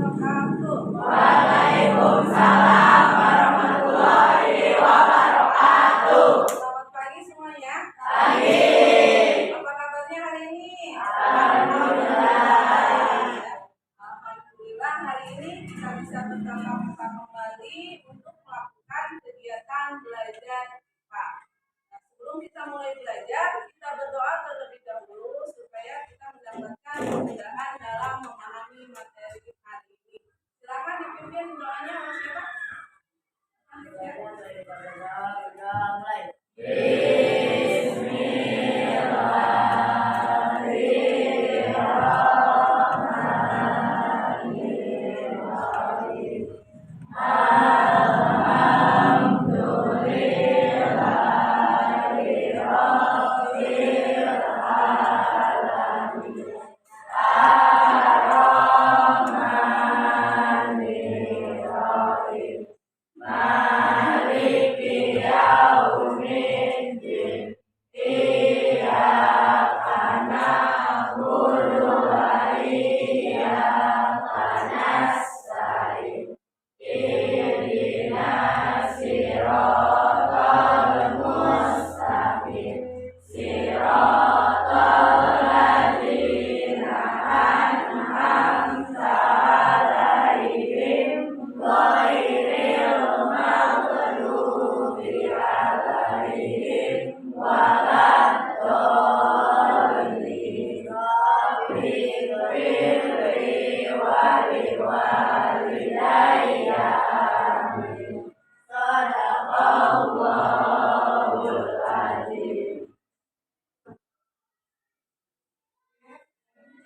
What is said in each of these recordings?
wabarakatuh. Waalaikumsalam warahmatullahi wabarakatuh. Selamat pagi semuanya. Pagi. Apa kabarnya hari ini? Alhamdulillah. Alhamdulillah hari ini kita bisa bertatap muka kembali untuk melakukan kegiatan belajar IPA. Nah, sebelum kita mulai belajar, kita berdoa terlebih dahulu supaya kita mendapatkan kemudahan dalam memahami materi hari ini. Silakan dipimpin doanya oleh siapa?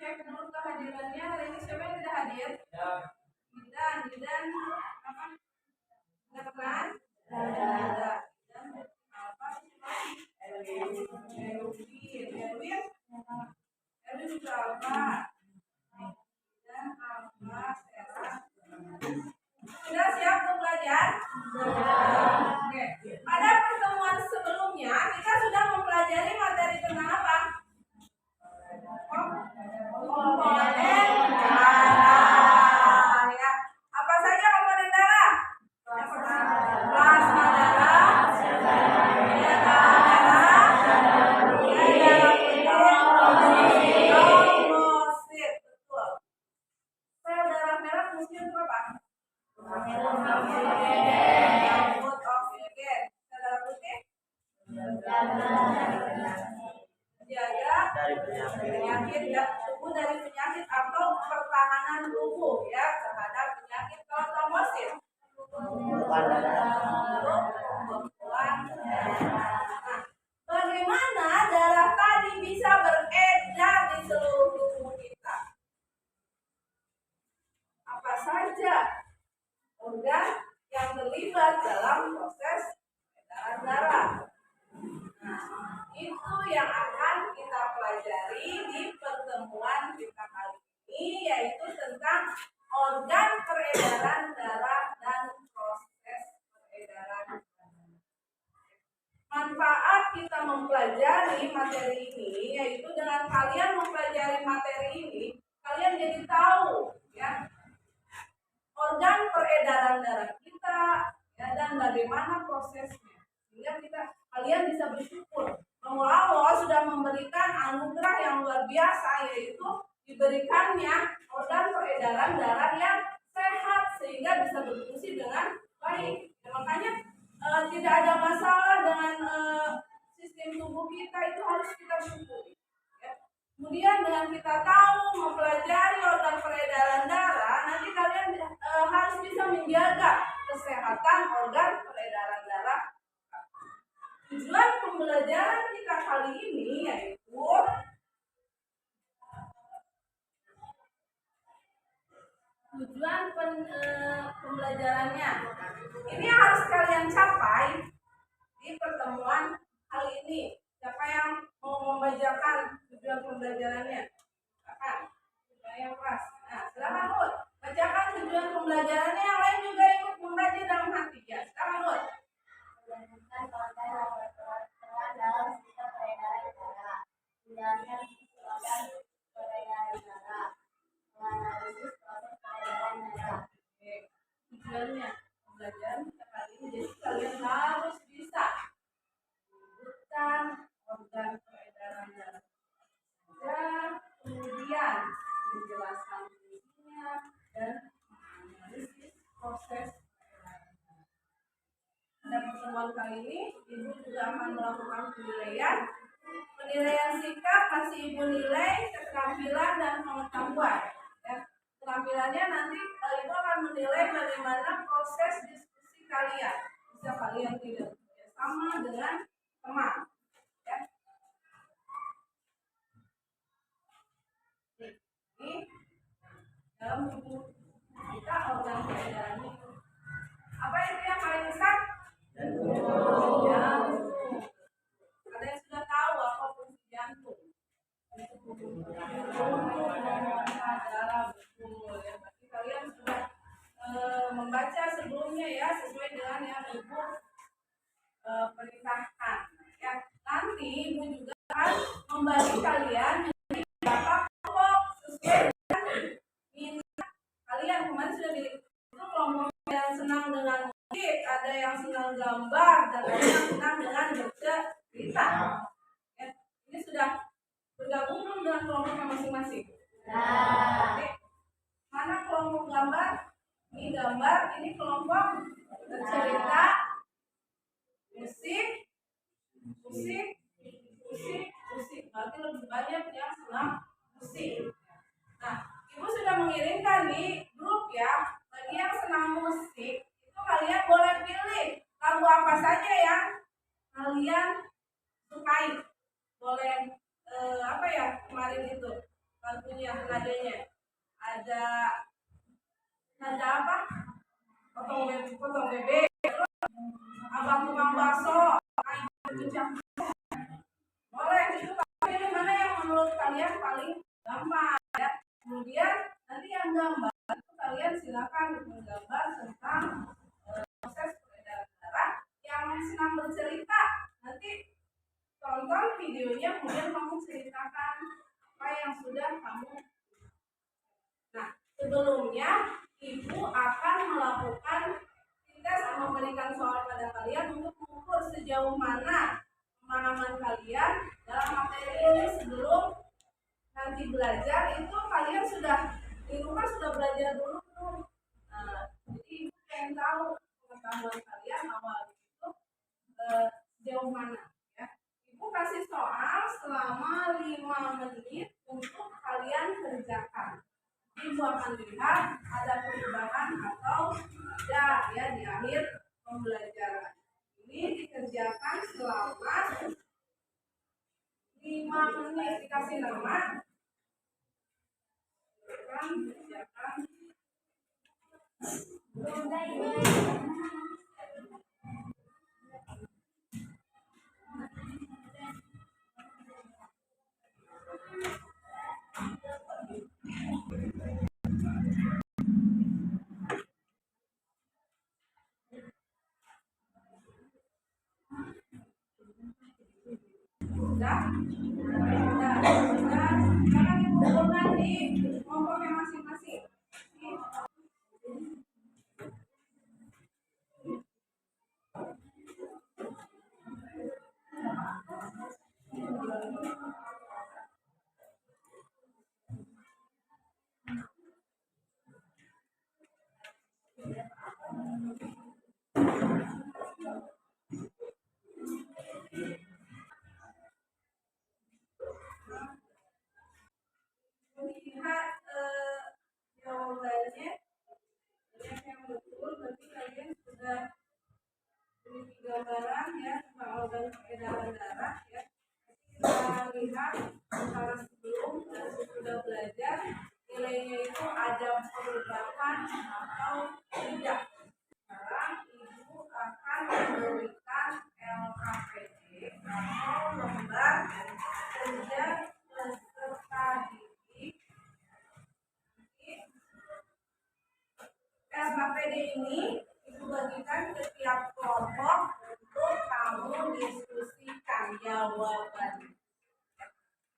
Cek dulu kehadirannya. Hari ini siapa yang tidak hadir? Didan apa? Didan. Dan apa? Erwin juga apa? Dan apa? Sudah siap untuk belajar? Oke. Pada pertemuan sebelumnya kita sudah mempelajari materi tentang apa? Komponen darah, ya. Apa saja komponen darah? Plasma darah, darah putih, trombosit. Betul. Sel darah merah fungsinya untuk apa? Nyambut oksigen. Sel darah putih? Menjaga penyakit dan tubuh dari penyakit atau pertahanan tubuh ya terhadap penyakit. Kalau trombosit pembentukan darah. Nah, bagaimana darah tadi bisa beredar di seluruh tubuh kita? Apa saja organ yang terlibat dalam proses peredaran darah? Nah, itu yang akan kita pelajari di pertemuan kita kali ini, yaitu tentang organ peredaran darah dan proses peredaran darah. Manfaat kita mempelajari materi ini, yaitu dengan kalian mempelajari materi ini, kalian jadi tahu ya organ peredaran darah kita ya, dan bagaimana prosesnya, sehingga kalian bisa bersyukur bahwa Allah sudah memberikan anugerah yang luar biasa, yaitu diberikannya organ peredaran darah yang sehat sehingga bisa berfungsi dengan baik. Ya, makanya tidak ada masalah dengan sistem tubuh kita, itu harus kita syukuri. Ya. Kemudian dengan kita tahu mempelajari organ peredaran darah, nanti kalian harus bisa menjaga kesehatan organ peredaran darah. Tujuan pembelajaran kita kali ini yaitu pembelajarannya. Ini yang harus kalian capai di pertemuan kali ini. Siapa yang mau membacakan tujuan pembelajarannya? Silakan. Yang keras. Nah, silakan Nur. Bacakan tujuan pembelajarannya. Yang lain juga ikut membaca dalam hati ya. Silakan Nur. Menemukan konten yang berperan dalam sistem peredaran darah, menjelaskan organ peredaran darah, menganalisis proses peredaran darah. kali ini Ibu juga akan melakukan penilaian. Penilaian sikap masih Ibu nilai keterampilan dan pengetahuan. Ya. Keterampilannya nanti Ibu akan menilai bagaimana proses diskusi kalian. Bisa kalian tidak sama dengan teman. Ya. Ini dalam buku kita organ peredaran itu. Apa itu yang paling besar? Jantung. Ada yang sudah tahu apa fungsi jantung? Darah, betul ya. Berarti kalian sudah membaca sebelumnya ya, sesuai dengan yang Ibu perintahkan. Ya, nanti Ibu juga akan membagi kalian menjadi beberapa kelompok sesuai dengan minat kalian. Kemarin sudah itu kelompok yang senang dengan musik, ada yang senang gambar, dan ada yang senang dengan bercerita. Ya, ini sudah bergabung belum dengan kelompoknya masing-masing? Oke. Mana kelompok gambar? Ini gambar, ini kelompok bercerita, musik. Berarti lebih banyak yang senang musik. Nah, Ibu sudah mengirimkan di grup ya. Bagi yang senang musik, itu kalian boleh pilih lagu apa saja yang kalian sukai. Boleh apa ya kemarin itu lagunya, nadanya ada nada apa? Potong bebek, abang tukang bakso, boleh itu pilih mana yang menurut kalian paling gampang ya. Kemudian nanti yang gambar itu kalian silakan menggambar tentang proses peredaran darah. Yang senang bercerita nanti tonton videonya, kemudian kamu ceritakan apa yang sudah kamu. Nah, sebelumnya Ibu akan melakukan tes atau memberikan soal pada kalian untuk mengukur sejauh mana pemahaman kalian dalam materi ini. Sebelum nanti belajar itu kalian sudah di rumah sudah belajar dulu tuh. Nah, jadi Ibu pengen tahu pengetahuan kalian awal itu sejauh mana ya. Ibu kasih soal selama 5 menit untuk kalian kerjakan. Ibu akan lihat ada perubahan atau tidak ya di akhir pembelajaran. Ini dikerjakan selama 5 menit. Dikasih nama. Kerjakan. Sudah? Jangan dikumpulkan di kelompoknya masing-masing. Lihat jawabannya yang betul. Berarti kalian sudah memiliki gambaran ya tentang organ peredaran darah ya. Kita lihat antara sebelum dan sudah belajar nilainya itu ada perubahan atau tidak. Sekarang Ibu akan memberikan LKPD atau lembar kerja peserta didik. LKPD ini Ibu bagikan ke tiap kelompok untuk kamu diskusikan jawabannya.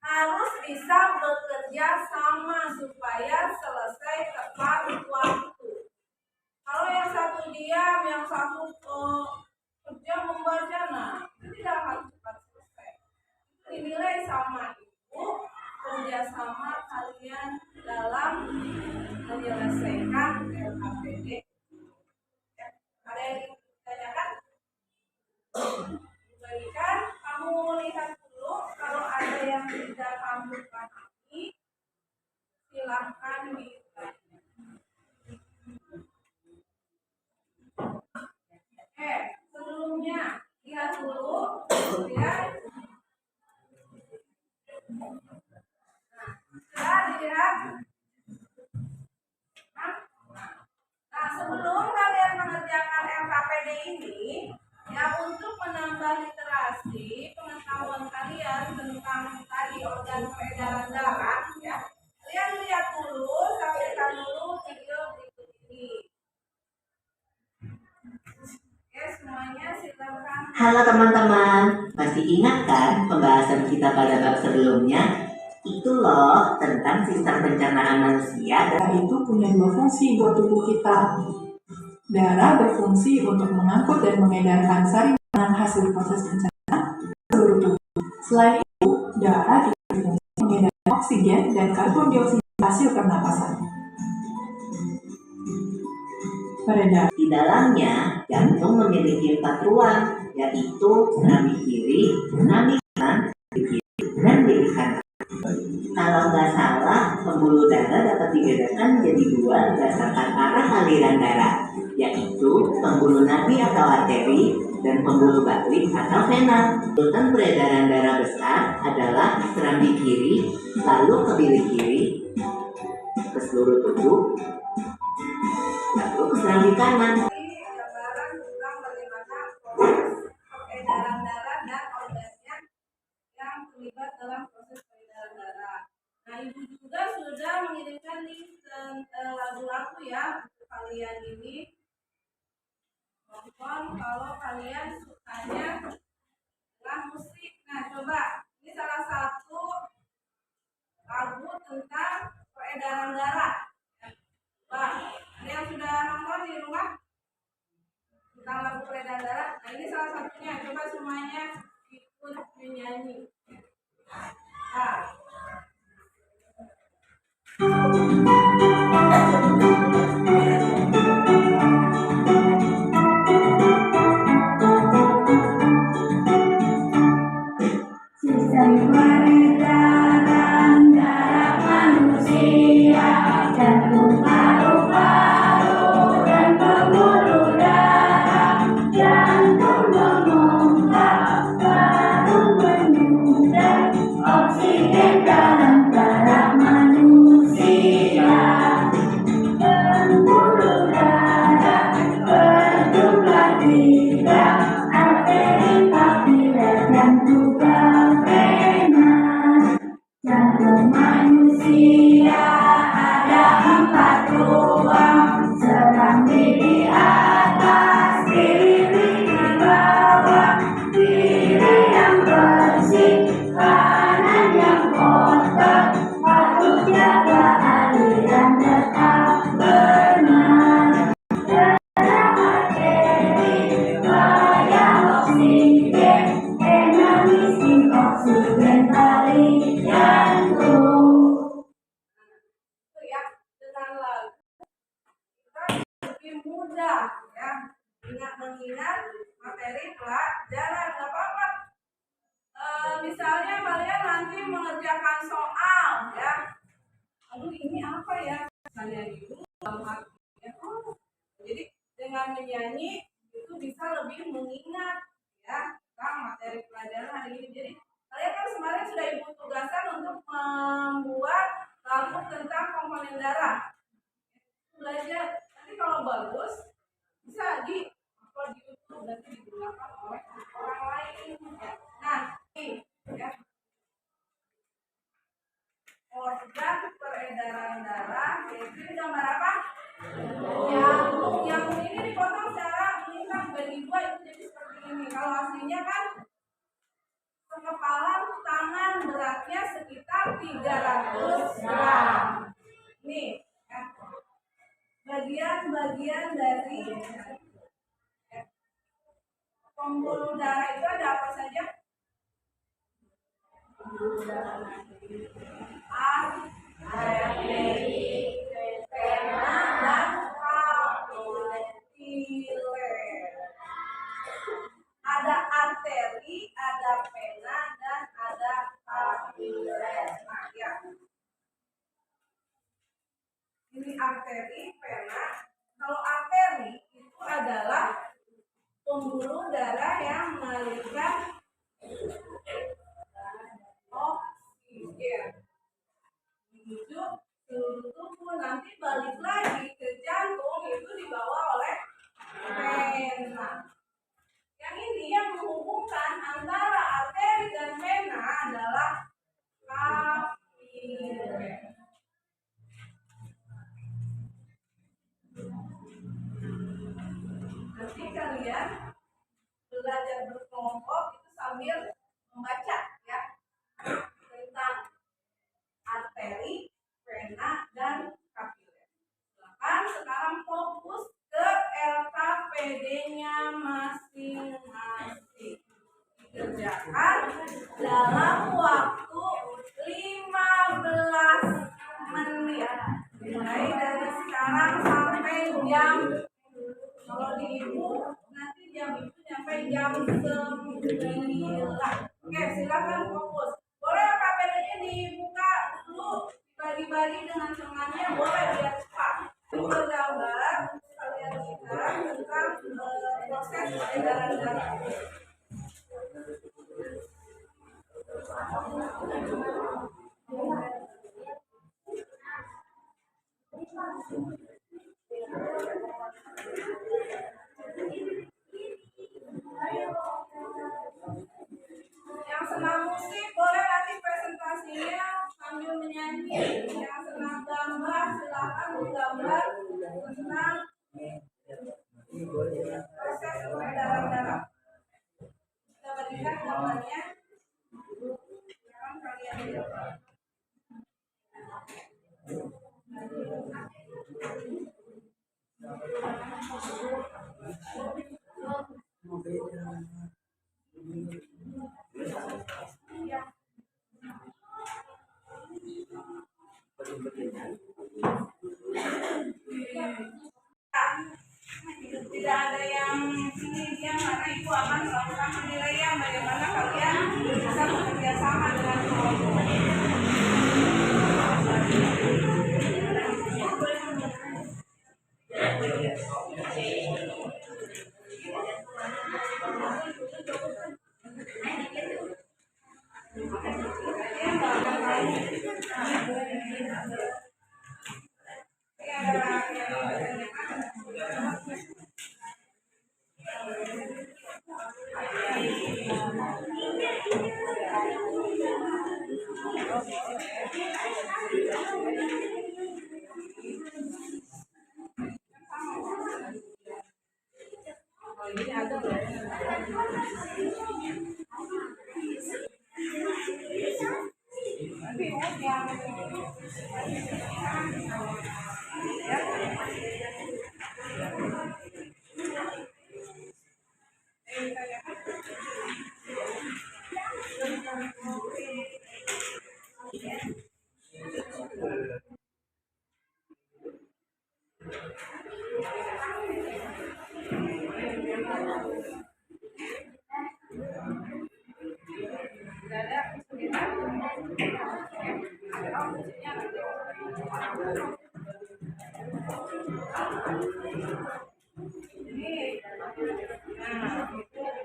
Harus bisa bekerja sama supaya selesai tepat waktu. Kalau yang satu diam, yang satu kerja membaca, nah itu tidak akan cepat selesai. Itu dinilai sama Ibu kerjasama kalian dalam menyelesaikan LKPD. Ya, ada yang ditanyakan? sebelum kalian mengerjakan LKPD ini, ya untuk menambah literasi pengetahuan kalian tentang tadi organ peredaran darah, ya kalian lihat dulu, saksikan dulu video berikut ini. Oke, semuanya silakan. Halo teman-teman, masih ingat kan pembahasan kita pada bab sebelumnya? Itu loh tentang sistem pencernaan manusia. Darah itu punya dua fungsi buat tubuh kita. Darah berfungsi untuk mengangkut dan mengedarkan sari makanan hasil proses pencernaan ke seluruh tubuh. Selain itu, darah juga berfungsi mengedarkan oksigen dan karbon dioksida hasil pernapasan. Peredaran Di dalamnya, jantung memiliki 4 ruang, yaitu serambi kiri, serambi kanan, kiri, dan kiri kanan. Kalau nggak salah, pembuluh darah dapat dibedakan menjadi 2 berdasarkan arah aliran darah, yaitu pembuluh nadi atau arteri dan pembuluh balik atau vena. Urutan peredaran darah besar adalah serambi kiri, lalu ke bilik kiri, ke seluruh tubuh, lalu ke serambi kanan. Ini gambaran tentang bagaimana proses peredaran darah dan organnya yang terlibat dalam proses peredaran darah. Nah, ibu juga sudah mengirimkan link lagu-lagu ya untuk kalian ini. Mohon kalau kalian sukanya dengan musik. Nah, coba ini salah satu lagu tentang peredaran darah. Wah, ada yang sudah nonton di rumah tentang lagu peredaran darah? Nah, ini salah satunya. Coba semuanya ikut menyanyi. Nah. Sistem peredaran darah manusia, jantung, paru-paru, dan pembuluh darah. Jantung mengompak, paru menyumbang oksigen dalam darah manusia. Pembuluh darah berjumlah 3, arteri, kapiler, dan juga vena. Jantung manusia ada 4 ruang, serambi di atas, kiri di bawah. Kiri yang bersih, kanan yang kotor, patut jaga aliran tetap benar. Darah arteri kaya oksigen, vena miskin oksigen balik jantung. Itu ya, dengan lagu kita lebih mudah ya mengingat materi pelajaran. Gak apa-apa. Misalnya kalian nanti mengerjakan soal ya, aduh ini apa ya, kalian itu dalam hati ya, jadi dengan menyanyi itu bisa lebih mengingat ya tentang materi pelajaran hari ini. Jadi kalian kan kemarin sudah ibu tugaskan untuk membuat lagu tentang komponen darah. Belajar nanti kalau bagus bisa di upload di YouTube, nanti digunakan oleh orang lain ya. Nah ini ya, organ peredaran darah, yaitu gambar apa? Jantung. Jantung ini dipotong secara meningkat bagi 2, itu jadi seperti ini. Kalau aslinya kan sekepalan tangan, beratnya sekitar 300 gram. Nih ya, bagian-bagian dari pembuluh darah itu ada apa saja? Pembuluh darah arteri, vena, dan kapiler. Ada arteri, ada vena, dan ada kapiler. Nah, ya. Ini arteri, vena. Kalau arteri itu adalah pembuluh darah yang mengalirkan oksigen menuju seluruh tubuh, nanti balik lagi ke jantung, itu di bawah Nanti kalian belajar berkelompok itu sambil membaca ya tentang arteri, vena, dan kapiler. Silakan sekarang fokus ke LKPD-nya masing-masing. Dikerjakan dalam waktu 15 menit. Mulai dari sekarang sampai jam, kalau di ibu nanti jam itu sampai jam 9. Oke, silakan fokus. Boleh KPD-nya dibuka dulu, dibagi-bagi dengan temannya, boleh biar cepat. Bergambar kalian lihat tentang proses peredaran darah. Yang senang musik boleh nanti presentasinya sambil menyanyi. Yang senang gambar silakan menggambar tentang proses peredaran darah. Kita berikan gambarnya. Sekarang kalian lihat. Tidak ada yang ini dia karena ibu akan melakukan penilaian bagaimana kalian bisa bekerja sama dengan kelompok.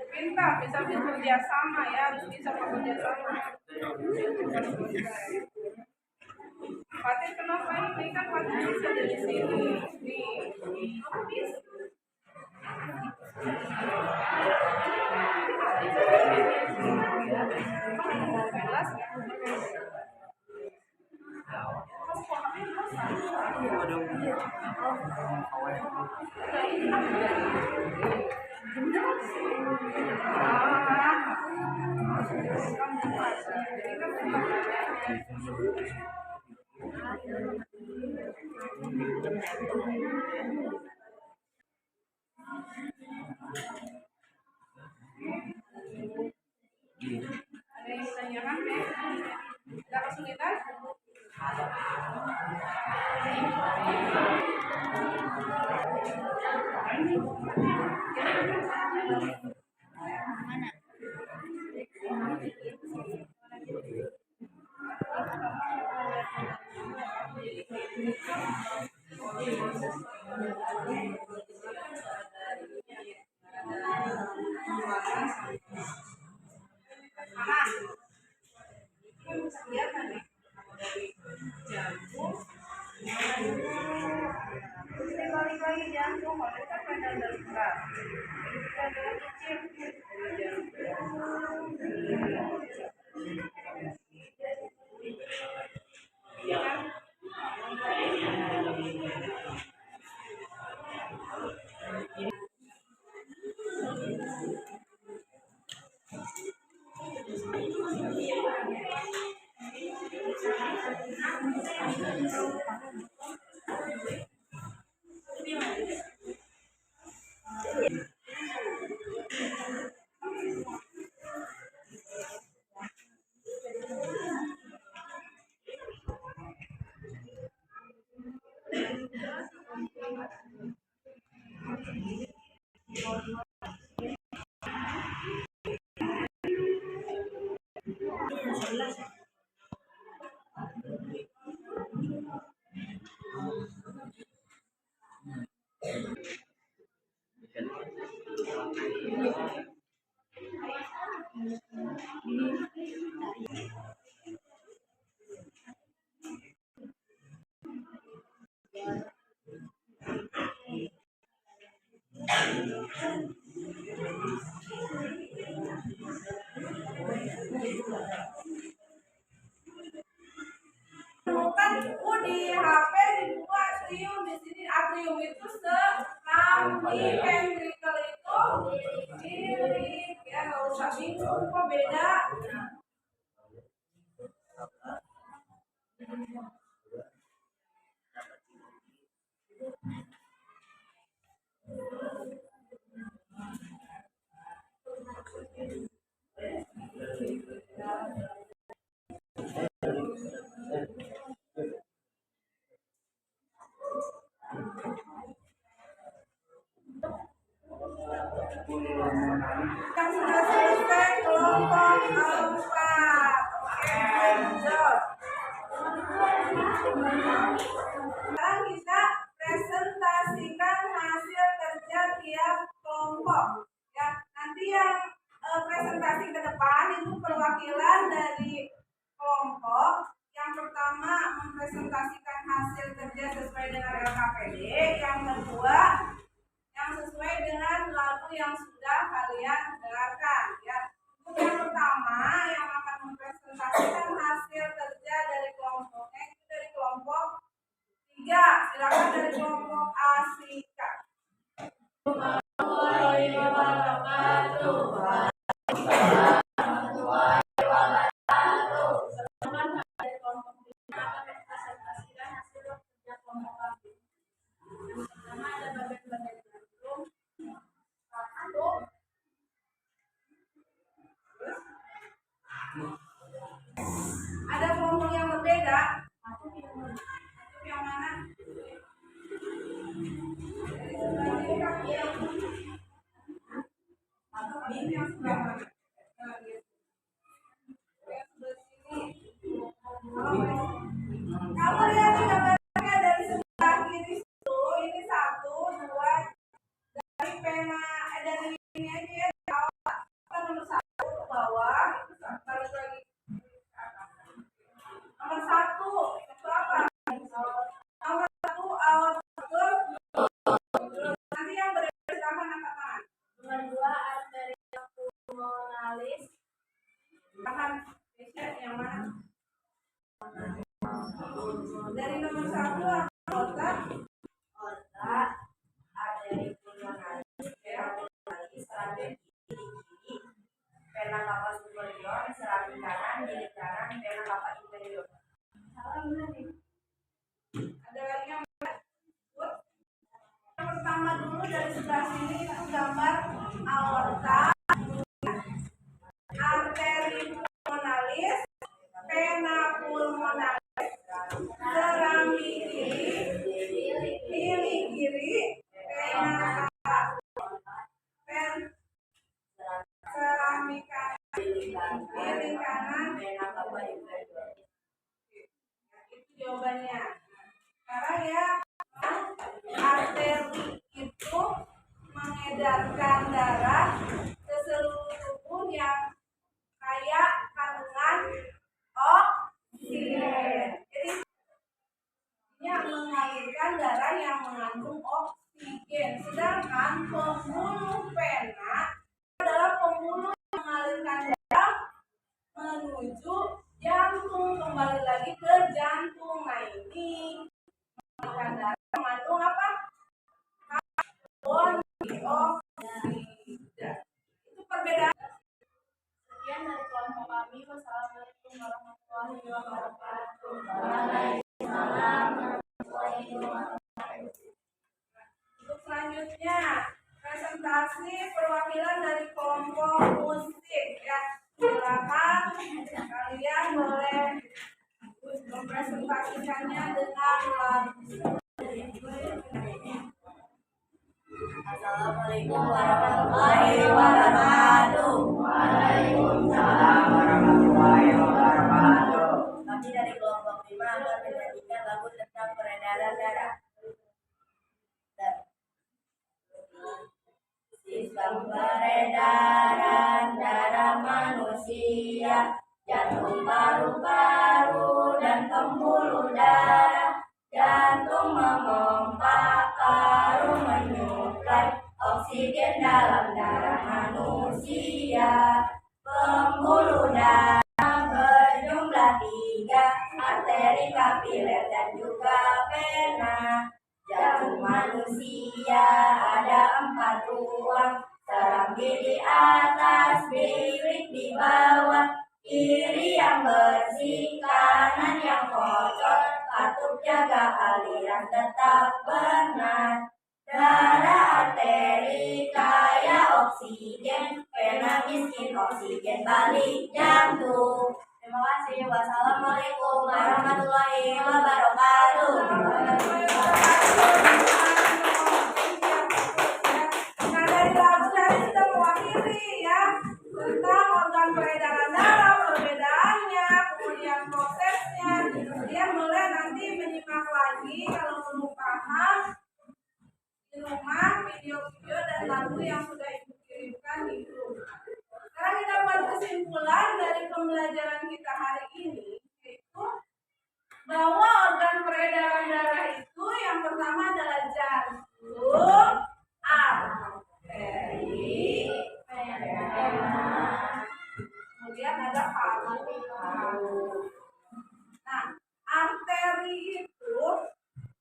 Pintar, bisa bekerja sama ya, harus bisa bekerja sama. Fatin kenapa ini kan Fatin bisa dari sini di office. Ada yang ditanyakan, tidak kesulitan? Balik lagi jantung, kalau kita pada berat. Kita kecil. Menemukan buku di HP, di buku atrium. Di sini atrium itu selambi, ventricle itu bilik. Ya nggak usah bingung kok beda. Yang sudah selesai kelompok 4. Oke, good job. Sekarang kita presentasikan hasil kerja tiap kelompok. Ya, nanti yang presentasi ke depan itu perwakilan dari kelompok. Yang pertama mempresentasikan hasil kerja sesuai dengan LKPD. Yang kedua yang sesuai dengan lagu yang sudah kalian dengarkan. Ya, untuk yang pertama yang akan mempresentasikan hasil kerja dari kelompoknya itu dari kelompok 3. Silakan dari kelompok Asika. Ada kelompok yang berbeda. Yang mana? Ini yang sebelah mana? Kamu lihat di gambarnya dari sebelah kiri itu, ini 1, 2 dari pena dari ini aja ya. Kan nomor 1 ke bawah, balik lagi. Nomor 1 itu apa? Nomor 1 awal betul. Nanti yang berbeda silahkan angkat tangan. Nomor 2 arterial pulmonalis. Silahkan yang mana? Dari nomor 1 otak arteri pulmonalis, serangan kiri, vena cava superior, serangan kanan, gilit kanan, vena cava inferior. Salah benar nih. Ada lagi yang pertama dulu dari sebelah sini itu gambar aorta, arteri pulmonalis, vena pulmonalis, serambi kiri, vena cava, serambi kiri kanan, vena cava inferior. Itu jawabannya. Sekarang ya, arteri itu mengedarkan darah ke seluruh tubuh yang kaya kandungan oksigen. Jadi yang mengalirkan darah yang mengandung oksigen. Sedangkan pembuluh vena adalah pembuluh yang mengalirkan darah menuju jantung, kembali lagi ke jantung. Nah ini mengalirkan darah mengandung apa? Karbon dioksida. Itu perbedaan. Sekian dari kelompok kami. Wassalamualaikum warahmatullahi wabarakatuh. Waalaikumsalam warahmatullahi wabarakatuh. Selanjutnya, presentasi perwakilan dari kelompok musik ya. Silakan kalian boleh mempresentasikannya dengan lagu. Assalamualaikum warahmatullahi wabarakatuh. Waalaikumsalam warahmatullahi wabarakatuh. Kami dari kelompok 5 akan menyanyikan lagu tentang peredaran darah. Sistem peredaran darah manusia, jantung, paru-paru, dan pembuluh darah. Jantung memompa, paru menyuplai oksigen dalam darah manusia. Pembuluh darah berjumlah 3, arteri, kapiler, dan juga vena. Jantung manusia ada 4 ruang, serambi di atas, bilik di bawah. Kiri yang bersih, kanan yang kotor, patut jaga aliran tetap benar. Darah arteri kaya oksigen, vena miskin oksigen, balik jantung. Terima kasih. Wassalamualaikum warahmatullahi wabarakatuh. Nah, dari lagu tadi sudah mewakili ya tentang organ peredaran darah, perbedaannya, kemudian prosesnya. Kemudian boleh nanti menyimak lagi kalau belum paham di rumah video-video dan lagu yang sudah ibu kirimkan di grup. Sekarang kita buat kesimpulan dari pembelajaran kita hari ini, yaitu bahwa organ peredaran darah itu yang pertama adalah jantung, arteri, vena, kemudian ada paru-paru. Nah, arteri itu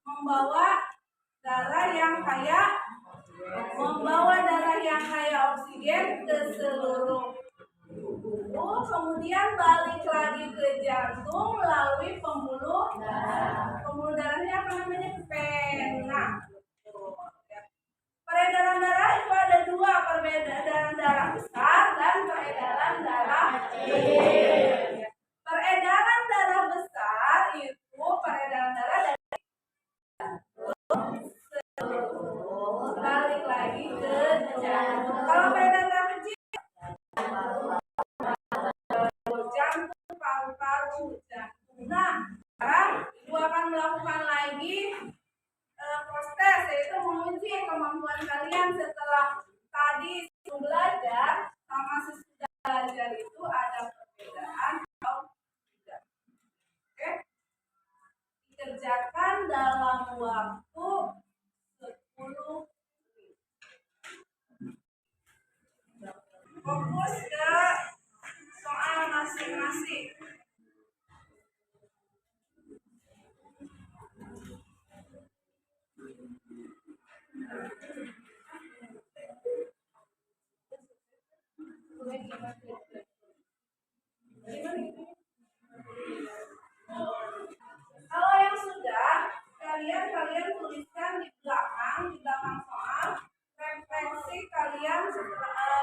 membawa darah yang kaya oksigen ke seluruh tubuh, kemudian balik lagi ke jantung melalui pembuluh darah. Pembuluh darahnya apa namanya? Vena. Peredaran darah itu ada 2, peredaran darah besar dan peredaran darah kecil. Peredaran darah besar itu peredaran darah dari balik lagi ke jantung. Kalau peredaran darah kecil, jantung, paru-paru, jantung. Nah, sekarang ibu akan melakukan lagi proses, yaitu menguji kemampuan kalian setelah tadi belajar sama sesudah belajar itu ada perbedaan atau tidak. Oke, dikerjakan dalam waktu 10 menit. Fokus ke soal masing-masing. Kalau yang sudah, kalian tuliskan di belakang soal refleksi kalian setelah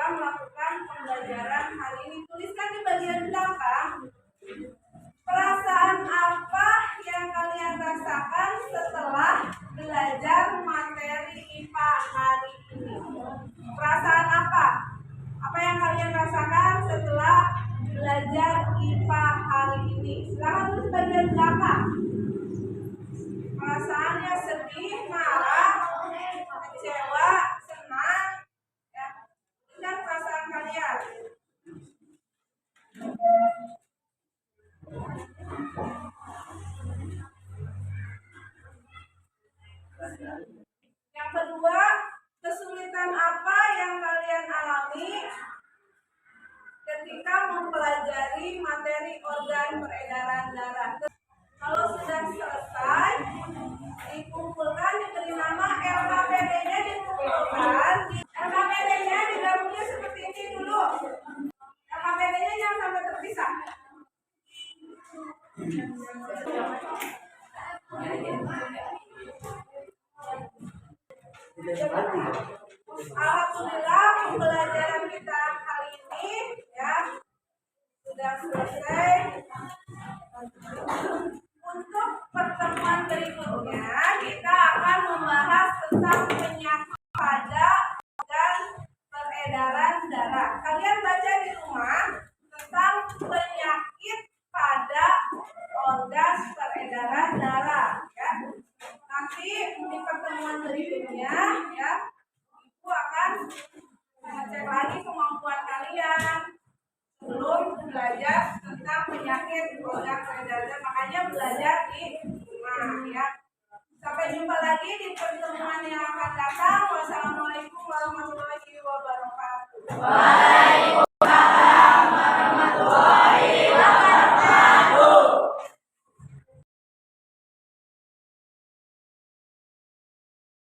melakukan pembelajaran hari ini. Tuliskan di bagian belakang perasaan apa yang kalian rasakan setelah belajar materi IPA hari ini. Perasaan apa? Apa yang kalian rasakan setelah belajar IPA hari ini? Silahkan tulis bagian belakang. Perasaannya sedih, marah, kecewa, senang, ya. Tuliskan perasaan kalian. Yang kedua, kesulitan apa yang kalian alami ketika mempelajari materi organ peredaran darah? Kalau sudah selesai, dikumpulkan, diberi nama, LKPD-nya dikumpulkan. LKPD-nya digabungnya seperti ini dulu. LKPD-nya jangan sampai terpisah. Alhamdulillah pembelajaran kita kali ini ya sudah selesai. Untuk pertemuan berikutnya kita akan membahas tentang penyakit pada dan peredaran darah. Kalian baca di rumah tentang penyakit pada organ peredaran darah ya. Nanti di pertemuan berikutnya ya Ibu akan cek lagi kemampuan kalian sebelum belajar tentang penyakit organ peredaran darah. Makanya belajar di rumah ya. Sampai jumpa lagi di pertemuan yang akan datang. Wassalamualaikum warahmatullahi wabarakatuh.